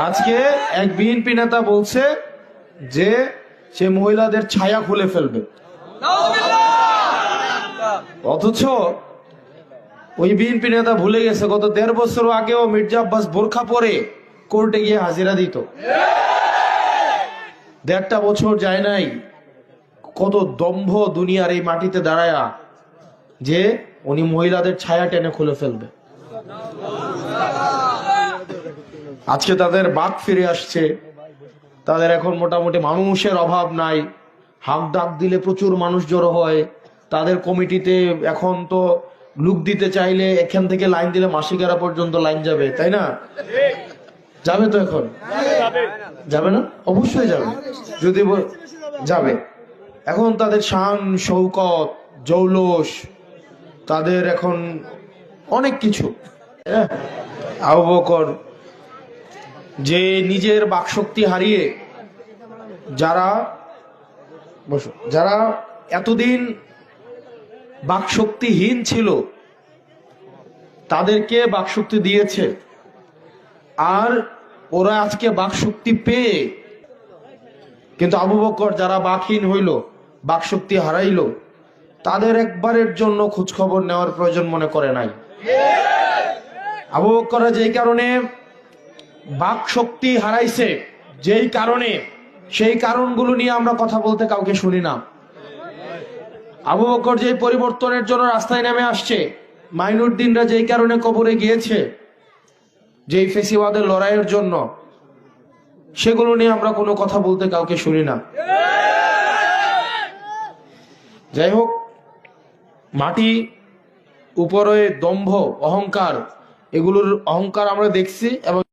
আজকে এক বিএনপি নেতা বলছে যে সে মহিলাদের ছায়া খুলে ফেলবে, অথচ ওই বিএনপি নেতা ভুলে গেছে গত ১.৫ বছর আগেও মির্জা আব্বাস বোরখা পরে কোর্টে গিয়ে হাজিরা দিত। ১.৫ বছর যায় নাই, কত দম্ভ দুনিয়ার এই মাটিতে দাঁড়ায়া যে উনি মহিলাদের ছায়া টেনে খুলে ফেলবে। আজকে তাদের বাক ফিরে আসছে, তাদের এখন মোটামুটি মানুষের অভাব নাই, হাক ডাক দিলে প্রচুর মানুষ জড়ো হয়। তাদের কমিটিতে এখন তো লুক দিতে চাইলে এখান থেকে লাইন দিলে মাসিকারা পর্যন্ত লাইন যাবে, তাই না? যাবে তো, এখন যাবে না? অবশ্যই যাবে, যদি যাবে। এখন তাদের শান শৌকত জৌলস, তাদের এখন অনেক কিছু। আবু বকর যে নিজের বাকশক্তি হারিয়ে যারা এতদিন বাকশক্তিহীন ছিল তাদেরকে বাকশক্তি দিয়েছে, আর ওরা আজকে বাকশক্তি পেয়ে, কিন্তু আবু বকর যারা বাকহীন হইল, বাকশক্তি হারাইল, তাদের একবারের জন্য খোঁজখবর নেওয়ার প্রয়োজন মনে করে নাই। আবু বকর যেই কারণে বাকশক্তি হারাইছে, যেই কারণে, সেই কারণগুলো নিয়ে আমরা কথা বলতে কাউকে শুনি না। আবু বকর যে পরিবর্তনের জন্য রাস্তায় নেমে আসছে, মাইনুদ্দিনরা যেই কারণে কবরে গিয়েছে, যেই ফেসিবাদের লড়াইয়ের জন্য, সেগুলো নিয়ে আমরা কোনো কথা বলতে কাউকে শুনি না। যাই হোক, মাটি উপরে দম্ভ অহংকার, এগুলোর অহংকার আমরা দেখছি এবং